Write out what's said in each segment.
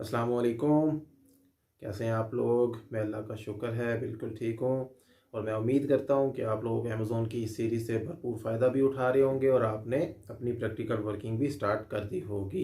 अस्सलाम वालेकुम। कैसे हैं आप लोग? मैं अल्लाह का शुक्र है बिल्कुल ठीक हूँ। और मैं उम्मीद करता हूँ कि आप लोग अमेज़ोन की इस सीरीज़ से भरपूर फ़ायदा भी उठा रहे होंगे और आपने अपनी प्रैक्टिकल वर्किंग भी स्टार्ट कर दी होगी।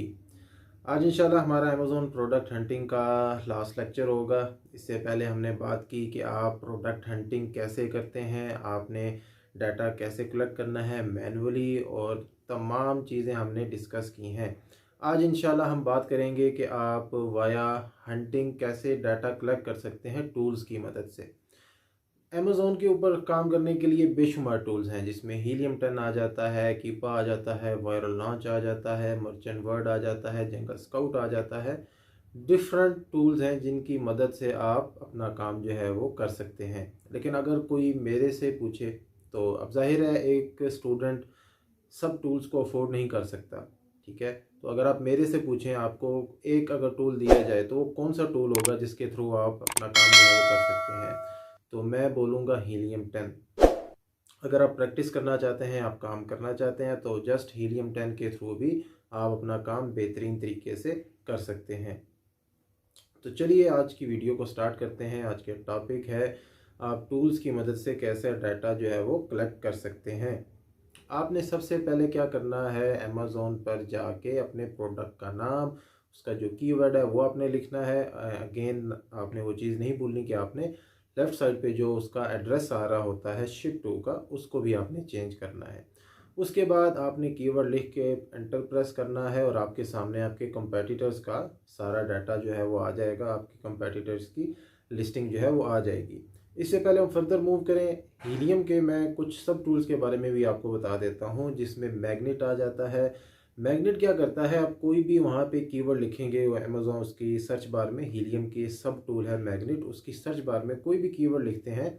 आज इंशाल्लाह हमारा अमेज़ोन प्रोडक्ट हंटिंग का लास्ट लेक्चर होगा। इससे पहले हमने बात की कि आप प्रोडक्ट हंटिंग कैसे करते हैं, आपने डाटा कैसे कलेक्ट करना है मैनुअली, और तमाम चीज़ें हमने डिस्कस की हैं। आज इंशाल्लाह हम बात करेंगे कि आप वाया हंटिंग कैसे डाटा कलेक्ट कर सकते हैं टूल्स की मदद से। अमेज़ोन के ऊपर काम करने के लिए बेशुमार टूल्स हैं, जिसमें हीलियम 10 आ जाता है, कीपा आ जाता है, वायरल लॉन्च आ जाता है, मर्चेंट वर्ड आ जाता है, जंगल स्काउट आ जाता है। डिफरेंट टूल्स हैं जिनकी मदद से आप अपना काम जो है वो कर सकते हैं। लेकिन अगर कोई मेरे से पूछे तो अब जाहिर है एक स्टूडेंट सब टूल्स को अफोर्ड नहीं कर सकता। ठीक है, तो अगर आप मेरे से पूछें आपको एक अगर टूल दिया जाए तो वो कौन सा टूल होगा जिसके थ्रू आप अपना काम जो है वो कर सकते हैं, तो मैं बोलूँगा हीलियम 10। अगर आप प्रैक्टिस करना चाहते हैं, आप काम करना चाहते हैं, तो जस्ट हीलियम 10 के थ्रू भी आप अपना काम बेहतरीन तरीके से कर सकते हैं। तो चलिए आज की वीडियो को स्टार्ट करते हैं। आज के टॉपिक है आप टूल्स की मदद से कैसे डाटा जो है वो कलेक्ट कर सकते हैं। आपने सबसे पहले क्या करना है, अमेज़ोन पर जाके अपने प्रोडक्ट का नाम, उसका जो कीवर्ड है वो आपने लिखना है। अगेन आपने वो चीज़ नहीं भूलनी कि आपने लेफ़्ट साइड पे जो उसका एड्रेस आ रहा होता है शिप टू का, उसको भी आपने चेंज करना है। उसके बाद आपने कीवर्ड लिख के एंटर प्रेस करना है और आपके सामने आपके कंपेटिटर्स का सारा डाटा जो है वो आ जाएगा। आपके कंपेटिटर्स की लिस्टिंग जो है वो आ जाएगी। इससे पहले हम फर्दर मूव करें, हीलियम के मैं कुछ सब टूल्स के बारे में भी आपको बता देता हूं, जिसमें मैग्नेट आ जाता है। मैग्नेट क्या करता है, आप कोई भी वहां पे कीवर्ड लिखेंगे, वो अमेज़ॉन उसकी सर्च बार में, हीलियम की सब टूल है मैग्नेट, उसकी सर्च बार में कोई भी कीवर्ड लिखते हैं,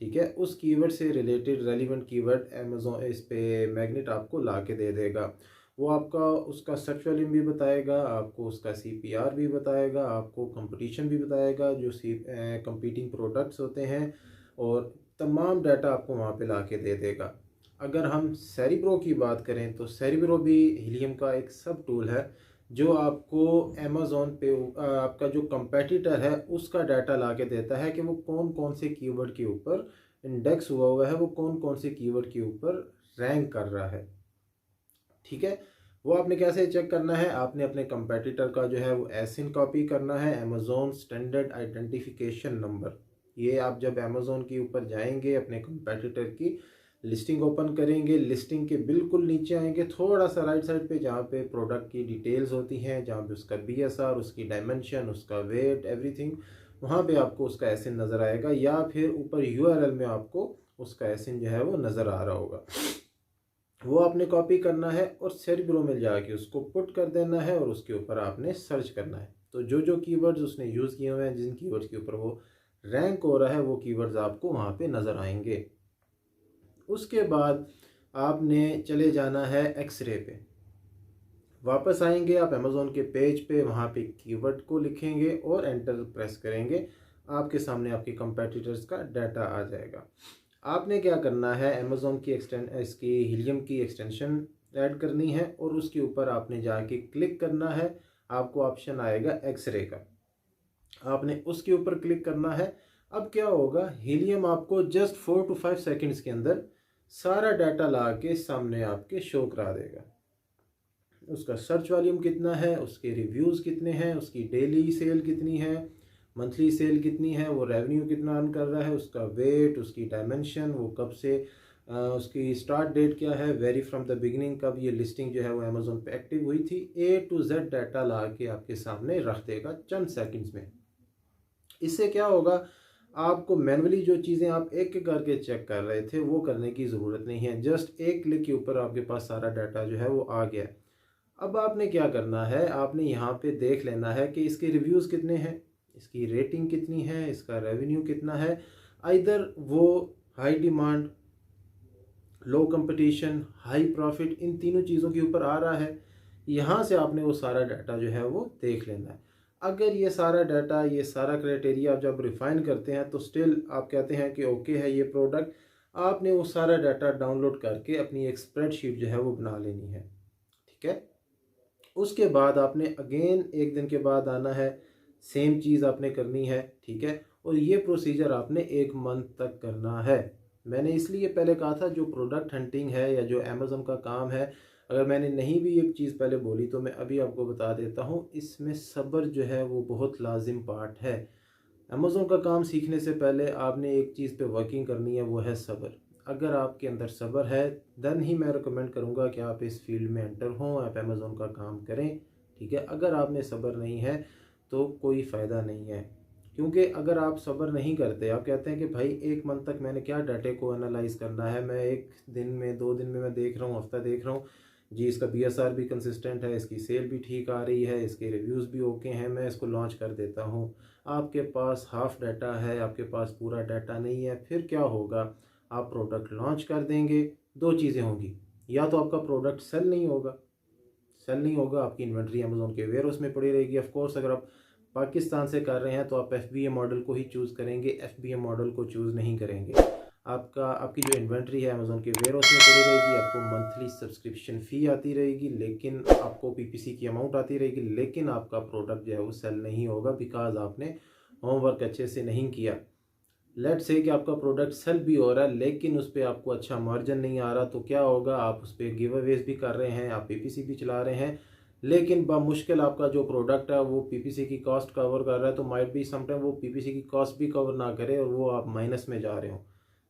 ठीक है, उस कीवर्ड से रिलेटेड रेलिवेंट कीवर्ड अमेज़ॉन इस पे मैग्नेट आपको ला के दे देगा। वो आपका उसका सर्च वॉल्यूम भी बताएगा, आपको उसका सीपीआर भी बताएगा, आपको कंपटीशन भी बताएगा जो कंपीटिंग प्रोडक्ट्स होते हैं, और तमाम डाटा आपको वहाँ पे ला के दे देगा। अगर हम सेरिब्रो की बात करें तो सेरिब्रो भी हीलियम का एक सब टूल है, जो आपको अमेज़ॉन पे आपका जो कंपेटिटर है उसका डाटा ला के देता है कि वो कौन कौन से कीवर्ड के ऊपर इंडेक्स हुआ है, वो कौन कौन से कीवर्ड के ऊपर रैंक कर रहा है। ठीक है, वो आपने कैसे चेक करना है, आपने अपने कंपेटिटर का जो है वो एसिन कॉपी करना है, अमेज़ॉन स्टैंडर्ड आइडेंटिफिकेशन नंबर। ये आप जब अमेज़ॉन के ऊपर जाएंगे, अपने कंपेटिटर की लिस्टिंग ओपन करेंगे, लिस्टिंग के बिल्कुल नीचे आएंगे, थोड़ा सा राइट साइड पे जहाँ पे प्रोडक्ट की डिटेल्स होती हैं, जहाँ पे उसका बीएसआर, उसकी डायमेंशन, उसका वेट, एवरीथिंग, वहाँ पे आपको उसका एसिन नज़र आएगा, या फिर ऊपर यूआरएल में आपको उसका एसिन जो है वो नज़र आ रहा होगा। वो आपने कॉपी करना है और सेरिब्रो में जाके उसको पुट कर देना है और उसके ऊपर आपने सर्च करना है। तो जो जो कीवर्ड्स उसने यूज़ किए हुए हैं, जिन कीवर्ड्स के ऊपर वो रैंक हो रहा है, वो कीवर्ड्स आपको वहाँ पे नज़र आएंगे। उसके बाद आपने चले जाना है एक्सरे पे, वापस आएंगे आप अमेज़ोन के पेज पे, वहाँ पे कीवर्ड को लिखेंगे और एंटर प्रेस करेंगे, आपके सामने आपके कंपेटिटर्स का डाटा आ जाएगा। आपने क्या करना है, अमेज़ोन की इसकी हीलियम की एक्सटेंशन ऐड करनी है और उसके ऊपर आपने जाके क्लिक करना है। आपको ऑप्शन आएगा एक्सरे का, आपने उसके ऊपर क्लिक करना है। अब क्या होगा, हीलियम आपको जस्ट 4 to 5 सेकंड्स के अंदर सारा डाटा ला के सामने आपके शो करा देगा। उसका सर्च वॉल्यूम कितना है, उसके रिव्यूज़ कितने हैं, उसकी डेली सेल कितनी है, मंथली सेल कितनी है, वो रेवेन्यू कितना अर्न कर रहा है, उसका वेट, उसकी डायमेंशन, वो कब से उसकी स्टार्ट डेट क्या है, वेरी फ्रॉम द बिगिनिंग, कब ये लिस्टिंग जो है वो अमेज़ोन पे एक्टिव हुई थी, ए टू जेड डाटा ला के आपके सामने रख देगा चंद सेकंड्स में। इससे क्या होगा, आपको मैनुअली जो चीज़ें आप एक एक करके चेक कर रहे थे वो करने की ज़रूरत नहीं है, जस्ट एक क्लिक के ऊपर आपके पास सारा डाटा जो है वो आ गया। अब आपने क्या करना है, आपने यहाँ पे देख लेना है कि इसके रिव्यूज़ कितने हैं, इसकी रेटिंग कितनी है, इसका रेवेन्यू कितना है। आइदर वो हाई डिमांड, लो कंपटीशन, हाई प्रॉफिट, इन तीनों चीज़ों के ऊपर आ रहा है। यहाँ से आपने वो सारा डाटा जो है वो देख लेना है। अगर ये सारा डाटा, ये सारा क्राइटेरिया आप जब रिफाइन करते हैं तो स्टिल आप कहते हैं कि ओके है ये प्रोडक्ट, आपने वो सारा डाटा डाउनलोड करके अपनी एक स्प्रेडशीट जो है वो बना लेनी है। ठीक है, उसके बाद आपने अगेन 1 दिन के बाद आना है, सेम चीज़ आपने करनी है, ठीक है। और ये प्रोसीजर आपने 1 मंथ तक करना है। मैंने इसलिए पहले कहा था जो प्रोडक्ट हंटिंग है या जो अमेज़न का काम है, अगर मैंने नहीं भी एक चीज़ पहले बोली तो मैं अभी आपको बता देता हूँ, इसमें सब्र जो है वो बहुत लाजिम पार्ट है। अमेज़न का काम सीखने से पहले आपने एक चीज़ पे वर्किंग करनी है, वो है सब्र। अगर आपके अंदर सब्र है देन ही मैं रिकमेंड करूँगा कि आप इस फील्ड में एंटर हों, आप अमेज़न का काम करें, ठीक है। अगर आप में सब्र नहीं है तो कोई फ़ायदा नहीं है, क्योंकि अगर आप सब्र नहीं करते, आप कहते हैं कि भाई 1 मंथ तक मैंने क्या डाटे को एनालाइज करना है, मैं 1 दिन में 2 दिन में मैं देख रहा हूँ, हफ्ता देख रहा हूँ जी, इसका BSR भी कंसिस्टेंट है, इसकी सेल भी ठीक आ रही है, इसके रिव्यूज़ भी ओके हैं, मैं इसको लॉन्च कर देता हूँ। आपके पास हाफ डाटा है, आपके पास पूरा डाटा नहीं है, फिर क्या होगा, आप प्रोडक्ट लॉन्च कर देंगे, 2 चीज़ें होंगी, या तो आपका प्रोडक्ट सेल नहीं होगा, आपकी इन्वेंट्री अमेज़न के वेयर हाउस में पड़ी रहेगी। ऑफ कोर्स अगर आप पाकिस्तान से कर रहे हैं तो आप FBA मॉडल को ही चूज़ करेंगे, FBA मॉडल को चूज़ नहीं करेंगे। आपकी जो इन्वेंट्री है अमेज़न के वेयर हाउस में पड़ी रहेगी, आपको मंथली सब्सक्रिप्शन फ़ी आती रहेगी, लेकिन आपको PPC की अमाउंट आती रहेगी, लेकिन आपका प्रोडक्ट जो है वो सेल नहीं होगा, बिकॉज आपने होमवर्क अच्छे से नहीं किया। लेट्स से कि आपका प्रोडक्ट सेल भी हो रहा है लेकिन उस पर आपको अच्छा मार्जिन नहीं आ रहा, तो क्या होगा, आप उस पर गिव अवेज भी कर रहे हैं, आप PPC भी चला रहे हैं, लेकिन मुश्किल आपका जो प्रोडक्ट है वो PPC की कॉस्ट कवर कर रहा है, तो माइट भी समटाइम वो PPC की कॉस्ट भी कवर ना करे और वो आप माइनस में जा रहे हो,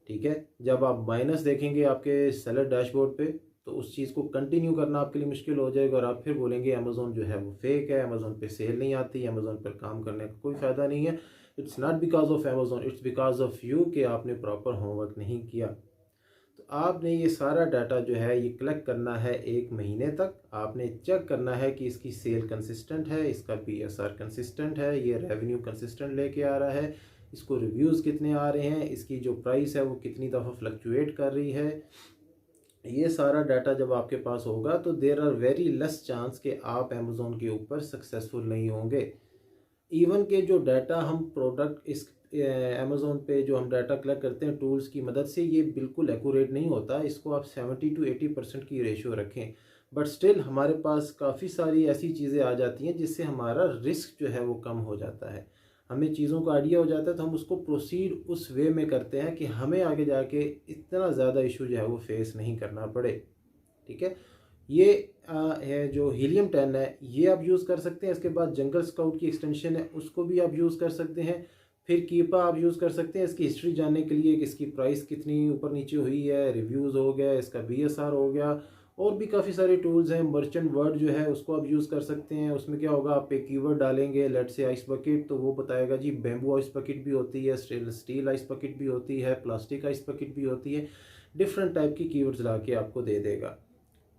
ठीक है। जब आप माइनस देखेंगे आपके सेलर डैशबोर्ड पे, तो उस चीज़ को कंटिन्यू करना आपके लिए मुश्किल हो जाएगा और आप फिर बोलेंगे अमेज़न जो है वो फेक है, अमेज़न पे सेल नहीं आती, अमेज़न पर काम करने का कोई फ़ायदा नहीं है। It's not because of Amazon, it's because of you कि आपने प्रॉपर होमवर्क नहीं किया। तो आपने ये सारा डाटा जो है ये कलेक्ट करना है 1 महीने तक। आपने चेक करना है कि इसकी सेल कंसिस्टेंट है, इसका BSR कंसिस्टेंट है, ये रेवेन्यू कंसिस्टेंट लेके आ रहा है, इसको रिव्यूज़ कितने आ रहे हैं, इसकी जो प्राइस है वो कितनी दफ़ा फ्लक्चुएट कर रही है। ये सारा डाटा जब आपके पास होगा तो there are very less chance कि आप अमेज़न के ऊपर सक्सेसफुल नहीं होंगे। इवन के जो डाटा हम प्रोडक्ट इस अमेज़न पे जो हम डाटा कलेक्ट करते हैं टूल्स की मदद से, ये बिल्कुल एक्यूरेट नहीं होता, इसको आप 70 to 80% की रेशियो रखें, बट स्टिल हमारे पास काफ़ी सारी ऐसी चीज़ें आ जाती हैं जिससे हमारा रिस्क जो है वो कम हो जाता है। हमें चीज़ों का आइडिया हो जाता है तो हम उसको प्रोसीड उस वे में करते हैं कि हमें आगे जाके इतना ज़्यादा इशू जो है वो फेस नहीं करना पड़े, ठीक है। ये है जो हीलियम 10 है, ये आप यूज़ कर सकते हैं। इसके बाद जंगल स्काउट की एक्सटेंशन है, उसको भी आप यूज़ कर सकते हैं। फिर कीपा आप यूज़ कर सकते हैं इसकी हिस्ट्री जानने के लिए कि इसकी प्राइस कितनी ऊपर नीचे हुई है, रिव्यूज़ हो गया, इसका BSR हो गया, और भी काफ़ी सारे टूल्स हैं। मर्चेंट वर्ड जो है उसको आप यूज़ कर सकते हैं। उसमें क्या होगा, आप एक कीवर्ड डालेंगे, लेट से आइस बकेट, तो वो बताएगा जी बैम्बू आइस बकेट भी होती है, स्टील आइस बकेट भी होती है, प्लास्टिक आइस बकेट भी होती है, डिफरेंट टाइप की कीवर्ड्स ला के आपको दे देगा।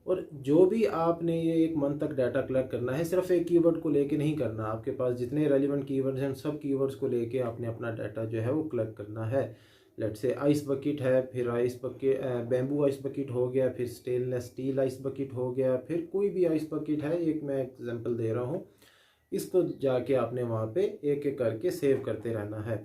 और जो भी आपने ये 1 मंथ तक डाटा कलेक्ट करना है, सिर्फ एक कीवर्ड को लेके नहीं करना, आपके पास जितने रेलिवेंट कीवर्ड्स हैं सब कीवर्ड्स को लेके आपने अपना डाटा जो है वो कलेक्ट करना है। लेट से आइस बकेट है, फिर ice bucket bamboo ice bucket हो गया, फिर स्टेनलेस स्टील आइस बकेट हो गया, फिर कोई भी आइस बकेट है, एक मैं एग्जांपल दे रहा हूँ, इसको जाके आपने वहाँ पे एक एक करके सेव करते रहना है।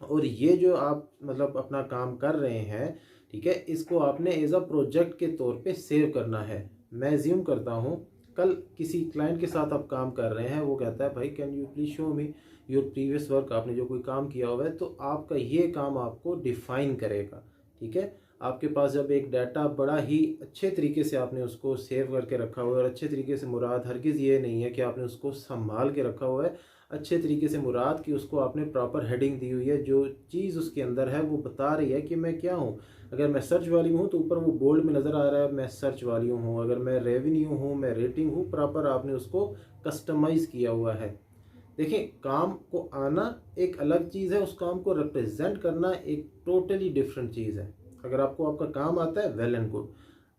और ये जो आप मतलब अपना काम कर रहे हैं, ठीक है, इसको आपने एज अ प्रोजेक्ट के तौर पे सेव करना है। मैं एज्यूम करता हूँ कल किसी क्लाइंट के साथ आप काम कर रहे हैं, वो कहता है भाई can you please show me your previous work, आपने जो कोई काम किया हुआ है, तो आपका ये काम आपको डिफाइन करेगा, ठीक है। आपके पास जब एक डाटा बड़ा ही अच्छे तरीके से आपने उसको सेव करके रखा हुआ है, और अच्छे तरीके से मुराद हरगिज़ ये नहीं है कि आपने उसको संभाल के रखा हुआ है, अच्छे तरीके से मुराद कि उसको आपने प्रॉपर हेडिंग दी हुई है, जो चीज़ उसके अंदर है वो बता रही है कि मैं क्या हूँ। अगर मैं सर्च वाली हूँ तो ऊपर वो बोल्ड में नज़र आ रहा है मैं सर्च वाली हूँ, अगर मैं रेवेन्यू हूँ, मैं रेटिंग हूँ, प्रॉपर आपने उसको कस्टमाइज़ किया हुआ है। देखिए, काम को आना एक अलग चीज़ है, उस काम को रिप्रेजेंट करना एक टोटली डिफरेंट चीज़ है। अगर आपको आपका काम आता है वेल एंड गुड,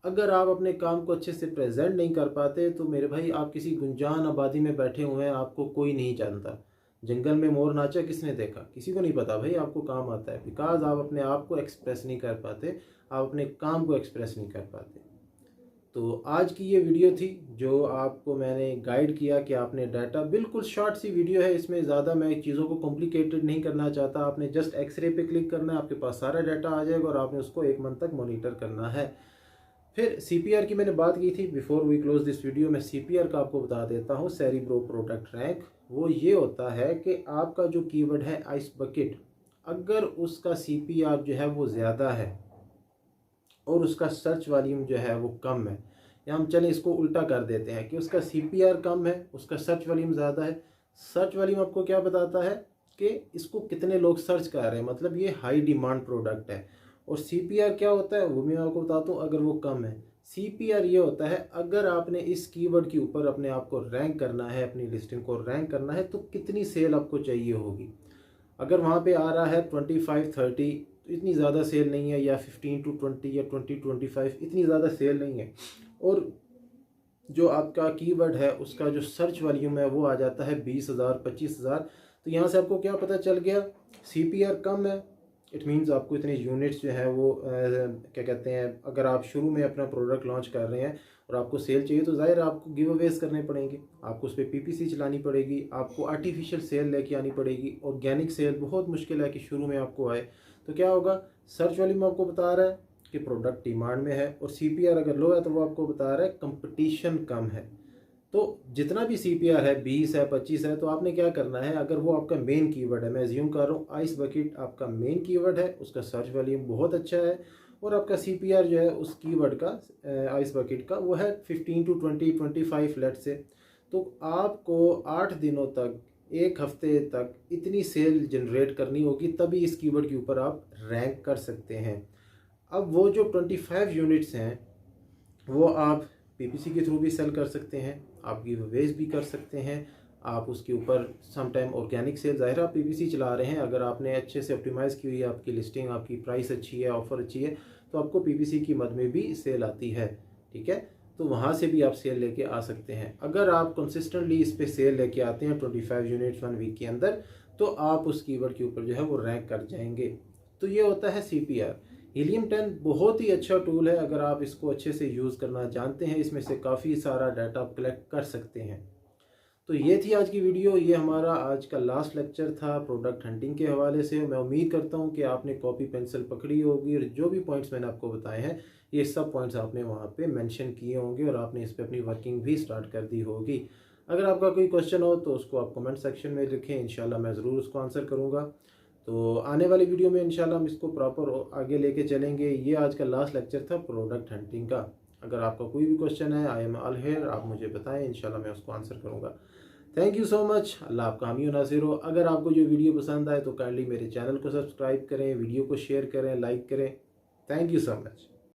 अगर आप अपने काम को अच्छे से प्रेजेंट नहीं कर पाते तो मेरे भाई आप किसी गुंजान आबादी में बैठे हुए हैं, आपको कोई नहीं जानता। जंगल में मोर नाचा किसने देखा, किसी को नहीं पता भाई आपको काम आता है, बिकॉज आप अपने आप को एक्सप्रेस नहीं कर पाते, आप अपने काम को एक्सप्रेस नहीं कर पाते। तो आज की ये वीडियो थी जो आपको मैंने गाइड किया कि आपने डाटा, बिल्कुल शॉर्ट सी वीडियो है, इसमें ज़्यादा मैं चीज़ों को कॉम्प्लिकेटेड नहीं करना चाहता। आपने जस्ट एक्सरे पे क्लिक करना है, आपके पास सारा डाटा आ जाएगा और आपने उसको 1 मंथ तक मॉनिटर करना है। फिर CPR की मैंने बात की थी। Before we close this video, मैं CPR का आपको बता देता हूँ। सेरिब्रो प्रोडक्ट रैंक वो ये होता है कि आपका जो कीवर्ड है आइस बकेट, अगर उसका CPR जो है वो ज़्यादा है और उसका सर्च वॉल्यूम जो है वो कम है, या हम चलें इसको उल्टा कर देते हैं कि उसका CPR कम है, उसका सर्च वॉल्यूम ज़्यादा है। सर्च वॉल्यूम आपको क्या बताता है कि इसको कितने लोग सर्च कर रहे हैं, मतलब ये हाई डिमांड प्रोडक्ट है। और CPR क्या होता है वो मैं आपको बताता हूँ, अगर वो कम है। CPR ये होता है अगर आपने इस कीवर्ड के ऊपर अपने आप को रैंक करना है, अपनी लिस्टिंग को रैंक करना है, तो कितनी सेल आपको चाहिए होगी। अगर वहाँ पे आ रहा है 25-30, तो इतनी ज़्यादा सेल नहीं है, या 15-20 या 20-25 इतनी ज़्यादा सेल नहीं है। और जो आपका कीवर्ड है उसका जो सर्च वॉल्यूम है वो आ जाता है 20,000 25,000। तो यहाँ से आपको क्या पता चल गया, CPR कम है। इट मीन्स आपको इतने यूनिट्स जो है वो क्या कहते हैं, अगर आप शुरू में अपना प्रोडक्ट लॉन्च कर रहे हैं और आपको सेल चाहिए, तो ज़ाहिर आपको गिव अवेज करने पड़ेंगे, आपको उस पर PPC चलानी पड़ेगी, आपको आर्टिफिशियल सेल लेके आनी पड़ेगी। ऑर्गेनिक सेल बहुत मुश्किल है कि शुरू में आपको आए। तो क्या होगा, सर्च वॉल्यूम आपको बता रहा है कि प्रोडक्ट डिमांड में है, और CPR अगर लो है तो वो आपको बता रहा है कंपटीशन कम है। तो जितना भी CPR है 20 है 25 है, तो आपने क्या करना है, अगर वो आपका मेन कीवर्ड है, मैं एज्यूम कर रहा हूँ आइस बकेट आपका मेन कीवर्ड है, उसका सर्च वॉल्यूम बहुत अच्छा है, और आपका CPR जो है उस कीवर्ड का आइस बकेट का वो है 15-20-25 लेट से, तो आपको 8 दिनों तक, एक हफ्ते तक इतनी सेल जनरेट करनी होगी, तभी इस कीवर्ड के ऊपर आप रैंक कर सकते हैं। अब वो जो 25 यूनिट्स हैं वो आप PPC के थ्रू भी सेल कर सकते हैं, आप गिव अवेज भी कर सकते हैं, आप उसके ऊपर सम टाइम ऑर्गेनिक सेल, ज़ाहिर आप PPC चला रहे हैं, अगर आपने अच्छे से ऑप्टिमाइज़ की हुई है आपकी लिस्टिंग, आपकी प्राइस अच्छी है, ऑफ़र अच्छी है, तो आपको PPC की मद में भी सेल आती है। ठीक है, तो वहाँ से भी आप सेल लेके आ सकते हैं। अगर आप कंसिस्टेंटली इस पे सेल लेके आते हैं 25 यूनिट्स 1 वीक के अंदर, तो आप उस कीवर्ड के ऊपर जो है वो रैंक कर जाएंगे। तो ये होता है CPR। हीलियम 10 बहुत ही अच्छा टूल है, अगर आप इसको अच्छे से यूज़ करना जानते हैं, इसमें से काफ़ी सारा डाटा आप कलेक्ट कर सकते हैं। तो ये थी आज की वीडियो, ये हमारा आज का लास्ट लेक्चर था प्रोडक्ट हंटिंग के हवाले से। मैं उम्मीद करता हूँ कि आपने कॉपी पेंसिल पकड़ी होगी, और जो भी पॉइंट्स मैंने आपको बताए हैं ये सब पॉइंट्स आपने वहाँ पे मेंशन किए होंगे, और आपने इस पर अपनी वर्किंग भी स्टार्ट कर दी होगी। अगर आपका कोई क्वेश्चन हो तो उसको आप कमेंट सेक्शन में लिखें, इंशाल्लाह मैं ज़रूर उसको आंसर करूँगा। तो आने वाली वीडियो में इंशाल्लाह हम इसको प्रॉपर आगे लेके चलेंगे। ये आज का लास्ट लेक्चर था प्रोडक्ट हंटिंग का। अगर आपका कोई भी क्वेश्चन है, आई एम ऑल हियर, आप मुझे बताएं, इंशाल्लाह मैं उसको आंसर करूँगा। Thank you so much. अल्लाह आपका हामी नासिर हो। अगर आपको जो वीडियो पसंद आए तो काइंडली मेरे चैनल को सब्सक्राइब करें, वीडियो को शेयर करें, लाइक करें। Thank you so much.